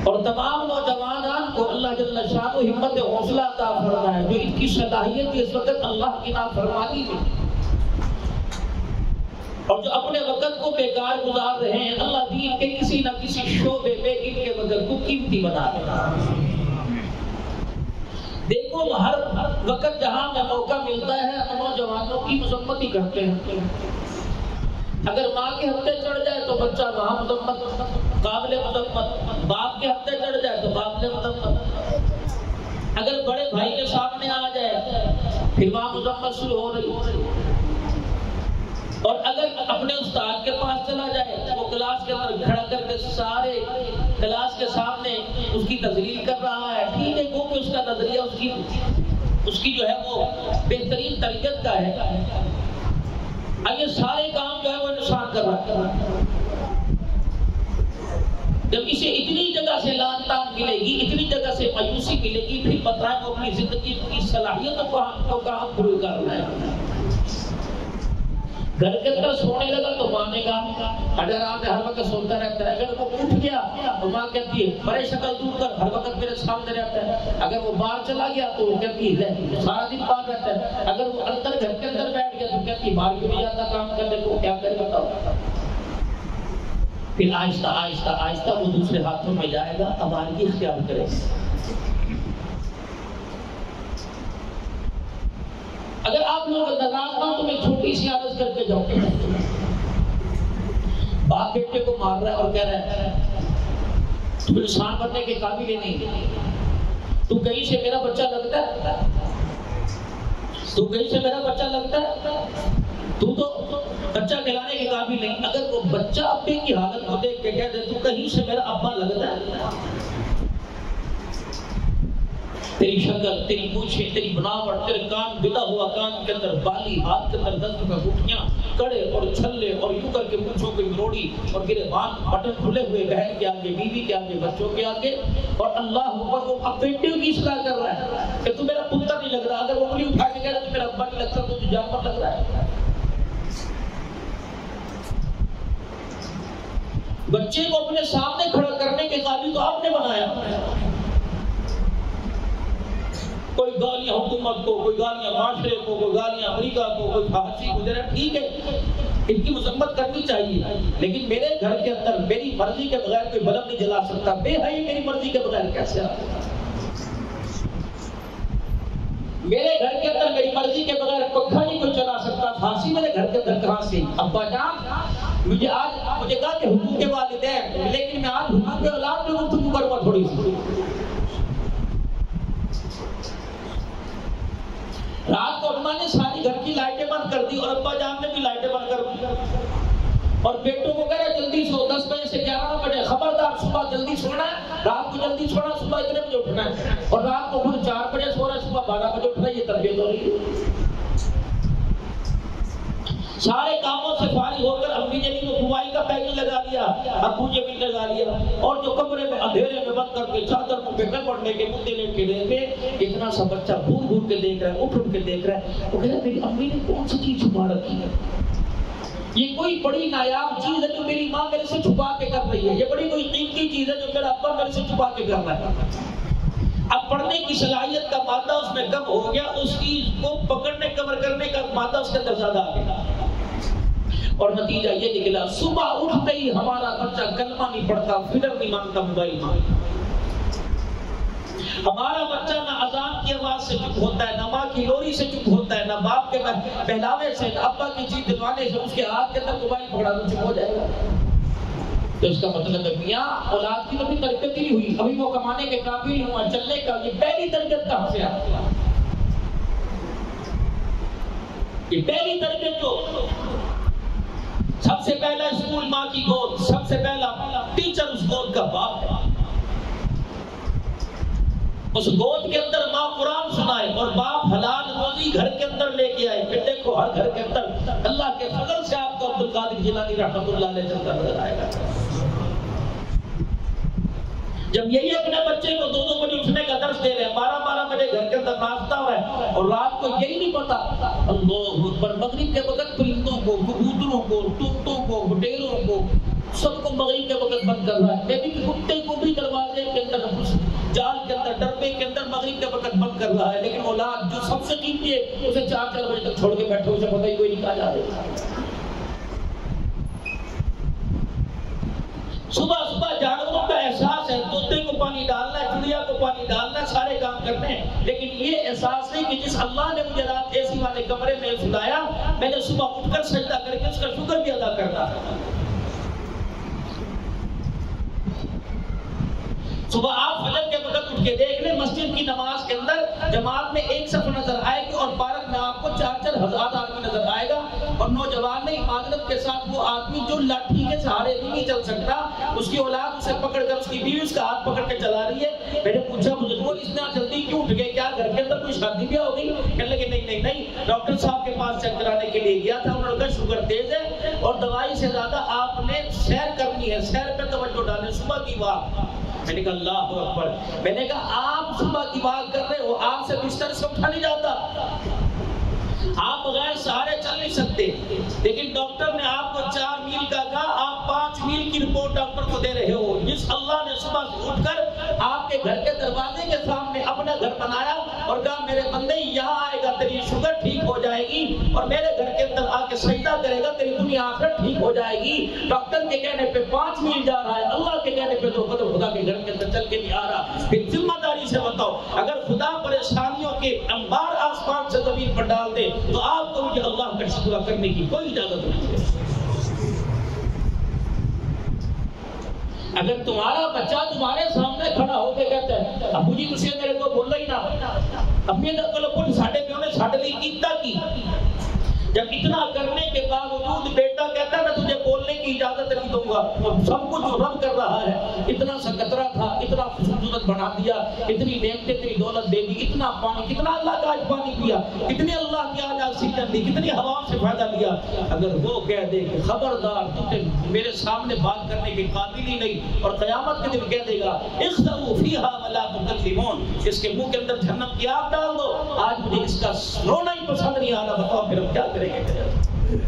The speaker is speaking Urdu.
اور تمام نوجوانان کو اللہ جل شانہ ہمت حوصلہ عطا فرمائے جو ان کی صلاحیت اس وقت اللہ کی نافرمانی میں، اور جو اپنے وقت کو بیکار گزار رہے ہیں، اللہ دین کے کسی نہ کسی شعبے میں ان کے وقت کو قیمتی بنا دے۔ دیکھو ہر وقت جہاں میں موقع ملتا ہے نوجوانوں کی مذمت ہی کرتے ہیں۔ اگر ماں کے ہفتے چڑھ جائے تو بچہ وہاں مذمت، قابل مذمت، باپ کے ہفتے چڑھ جائے تو قابل مذمت، اگر بڑے بھائی کے سامنے آ جائے پھر وہاں مذمت شروع ہو رہی، اور اگر اپنے استاد کے پاس چلا جائے وہ کلاس کے اندر کھڑا کر کے سارے کلاس کے سامنے اس کی تذلیل کر رہا ہے۔ ٹھیک ہے وہ اس کا نظریہ اس کی جو ہے وہ بہترین تربیت کا ہے، اب یہ سارے کام جو ہے وہ نقصان کر رہا ہے۔ جب اسے اتنی جگہ سے لان تان ملے گی، اتنی جگہ سے مایوسی ملے گی، پھر بتائیں وہ اپنی زندگی کی صلاحیتوں کو کہاں پوری کر رہا ہے۔ گھر کے اندر سونے لگا تو ماں نے کہا اگر آپ ہر وقت سوتا رہتا ہے، اگر وہ اٹھ گیا تو ماں کہتی ہے بڑے شکل دور کر، ہر وقت میرے سامنے رہتا ہے، اگر وہ باہر چلا گیا تو وہ کہتی ہے سارا دن باہر رہتا ہے، اگر وہ اندر گھر کے اندر بیٹھ گیا تو کہتی ہے باہر کیوں نہیں جاتا کام کرنے کو، کیا کرے بتاؤ۔ پھر آہستہ آہستہ آہستہ وہ دوسرے ہاتھوں میں جائے گا، ہماری اختیار کرے گا۔ اگر آپ لوگ ناراض نہ تو میں چھوٹی سی عرض کر کے جاؤں گا، باپ بیٹے کو مار رہا ہے اور کہہ رہا ہے تم انسان بننے کے قابل ہی نہیں، تو کہیں سے میرا بچہ لگتا ہے، تو کہیں سے میرا بچہ لگتا ہے، تو بچہ کہلانے کے قابل نہیں۔ اگر وہ بچہ ابے کی حالت کو دیکھ کے کہہ دے تو کہیں سے میرا ابا لگتا ہے، تیری شکل، تیری مونچھیں، تیری بناوٹ، تیرے کان بدا ہوا، کان کے اندر بالی، ہاتھ کے اندر 10 کا گٹھیاں، کڑے اور چھلے، اور یوں کر کے مونچھوں کی روڑی، اور گریبان بٹن کھلے ہوئے، بہن کے آگے، بیوی کے آگے، بچوں کے آگے، اور اللہ اوپر وہ اب بیٹے کی اصلاح کر رہا ہے کہ تو میرا پتر نہیں لگ رہا، اگر وہ انگلی اٹھا کے کہہ رہا تو میرا ابا نہیں لگتا، تو جانور لگ رہا ہے۔ بچے کو اپنے سامنے کھڑا کرنے کے قابل تو آپ نے بنایا، کوئی گالیاں حکومت کو، کوئی گالیاں معاشرے کو، کوئی گالیاں امریکہ کو، کوئی پھانسی گزرا، ٹھیک ہے ان کی مذمت کرنی چاہیے، لیکن میرے گھر کے اندر میری مرضی کے بغیر کوئی بلب نہیں جلا سکتا، بے حیائی میری مرضی کے بغیر کیسے آ سکتا؟ میرے گھر کے اندر میری مرضی کے بغیر پنکھا نہیں کوئی چلا سکتا، پھانسی میرے گھر کے اندر کہاں سے؟ ابا جان مجھے کہا کہ حقوق والدین، لیکن میں آج حقوق اولاد میں گفتگو کروں گا تھوڑی سی۔ رات کو اماں نے ساری گھر کی لائٹیں بند کر دی اور ابا جان نے بھی لائٹیں بند کر دی، اور بیٹوں کو کہہ رہے جلدی سو، 10 بجے سے 11 بجے، خبردار صبح جلدی سونا ہے، رات کو جلدی سونا، صبح اتنے بجے اٹھنا ہے، اور رات کو خود 4 بجے سو رہا ہے، صبح 12 بجے اٹھنا ہے، یہ تربیت ہو رہی ہے۔ سارے کاموں سے فارغ ہو کر امی نے بھی موبائل کا پیکج لگا لیا، ابو نے بھی لگا لیا، اور جو کمرے میں اندھیرے میں بند کر کے چادر کو پھینکنے پڑنے کے مدے لے کے دیکھے، اتنا سا بچہ گھور گھور کے دیکھ رہا ہے، اٹھ کے دیکھ رہا ہے، وہ کہہ رہا ہے میری امی نے کون سی چیز چھپا رکھی ہے، یہ کوئی بڑی نایاب چیز ہے جو میری ماں میرے سے چھپا کے کر رہی ہے، یہ بڑی کوئی قیمتی چیز ہے جو میرا ابا میرے سے چھپا کے کر رہا ہے۔ اب پڑھنے کی صلاحیت کا مادہ اس میں کم ہو گیا، اس چیز کو پکڑنے کور کرنے کا مادہ اس کے اندر زیادہ آ گیا، اور نتیجہ یہ نکلا صبح اٹھتے ہی ہمارا بچہ کلمہ نہیں پڑھتا، فکر نہیں مانتا، موبائل مانگتا۔ ہمارا بچہ نہ اذان کی آواز سے چپ ہوتا ہے، نہ ماں کی لوری سے چپ ہوتا ہے، نہ باپ کے بہلاوے سے، نہ ابا کی چیز دلوانے سے، اس کے ہاتھ کے اندر موبائل پکڑا تو چپ ہو جائے گا۔ تو اس کا مطلب ہے میاں اولاد کی تو بھی تربیت نہیں ہوئی، ابھی وہ کمانے کے قابل نہیں ہوا، چلنے کا، یہ پہلی تربیت کہاں سے آتی ہے؟ یہ پہلی تربیت جو سب سے پہلا اسکول ماں کی گود، سب سے پہلا ٹیچر اس گود کا باپ ہے۔ اس گود کے اندر ماں قرآن سنائے اور باپ حلال روزی گھر کے اندر لے کے آئے، پھر دیکھو ہر گھر کے اندر اللہ کے فضل سے آپ کو عبد القادر جیلانی رحمۃ اللہ علیہ چلتا نظر آئے گا۔ جب یہی اپنے بچے کو 2 بجے اٹھنے کا درس دے رہے ہیں، 12 بجے گھر کے اندر ناشتہ ہو رہا ہے، اور رات کو یہی نہیں پتا اللہ اکبر، مغرب کے وقت پرندوں کو، کبوتروں کو، طوطوں کو، گڈیروں کو، سب کو مغرب کے وقت بند کر رہا ہے، بیبی کے کتے کو بھی دروازے کے کر رہا ہے، لیکن اولاد جو سب سے قیمتی ہے اسے 4 بجے تک چھوڑ کے بیٹھو، اسے پتہ ہی کوئی نہیں کہا جا رہا۔ صبح صبح جانوروں کا احساس ہے، طوطے کو پانی ڈالنا ہے، چڑیا کو پانی ڈالنا ہے، سارے کام کرنے ہیں، لیکن یہ احساس نہیں کہ جس اللہ نے مجھے رات اے سی والے کمرے میں سلایا، میں نے صبح اٹھ کر سجدہ کر کے اس کا شکر بھی ادا کرنا ہے۔ صبح آپ فجر کے وقت اٹھ کے دیکھ لیں، مسجد کی نماز کے اندر جماعت میں ایک صف نظر آئے گی اور پارک میں آپ کو 4 ہزار آدمی نظر آئے گا، اور نوجوان نے معذرت کے ساتھ وہ آدمی جو لاٹھی کے سہارے بھی نہیں چل سکتا، اس کی اولاد اسے پکڑ کر، اس کی بیوی اس کا ہاتھ پکڑ کے چلا رہی ہے۔ میں نے پوچھا بزرگوں اتنا جلدی کیوں اٹھ گئے، کیا گھر کے اندر کوئی شادی بیاہ ہو گئی؟ کہنے لگے نہیں، ڈاکٹر صاحب کے پاس چیک کرانے کے لیے گیا تھا، انہوں نے کہا شوگر تیز ہے اور دوائی سے زیادہ آپ نے سیر کرنی ہے، سیر پہ توجہ ڈالیں، صبح کی واک۔ میں نے کہا اللہ اکبر، میں نے کہا آپ صبح کی واک کر رہے ہو، آپ سے بستر سے اٹھا نہیں جاتا، آپ بغیر سہارے چل نہیں سکتے، لیکن ڈاکٹر نے آپ کو 4 میل کا کہا، آپ 5 میل کی رپورٹ ڈاکٹر کو دے رہے ہو۔ جس اللہ نے صبح سے اٹھ کر آپ کے گھر کے دروازے کے سامنے اپنا گھر بنایا اور کہا میرے بندے یہاں آئے گا تیری شوگر ٹھیک ہو جائے گی، اور میرے گھر کے اندر آ کے سجدہ کرے گا تیری دنیا آخرت ٹھیک ہو جائے گی۔ ڈاکٹر کے کہنے پہ 5 میل جا رہا ہے، اللہ کے کہنے پہ تو خدا کے گھر کے اندر چل کے نہیں آ رہا۔ پھر ذمہ داری سے بتاؤ، اگر خدا پریشانیوں کے انبار آسمان سے زمین پر ڈال دے تو آپ کو مجھے اللہ کا شکر کرنے کی کوئی اجازت نہیں ہے۔ اگر تمہارا بچہ تمہارے سامنے کھڑا ہو کے کہتا ہے ابو جی تسی میرے کو بولنا ہی نہ، اپنی نقل پڑھ ساڈے پیو نے ساڈے لیے کیتا کی، جب اتنا کرنے کے باوجود بیٹا کہتا ہے میں تجھے بولنے کی اجازت نہیں دوں گا، سب کچھ رب کر رہا ہے، اتنا سا قطرہ تھا، اتنا خوبصورت بنا دیا، اتنی نعمتیں اتنی دولت دے دی، اتنا پانی، کتنا اللہ کا آج پانی پیا، کتنی اللہ کی آج آکسیجن دی، کتنی ہواؤں سے فائدہ لیا، اگر وہ کہہ دے کہ خبردار تجھے میرے سامنے بات کرنے کے قابل ہی نہیں، اور قیامت کے دن کہہ دے گا اخسئوا فیہا ولا تکلمون، اس کے منہ کے اندر جہنم کی آگ ڈال دو، آج مجھے اس کا رونا ہی پسند نہیں آ رہا، بتاؤ پھر ہم کیا کریں گے؟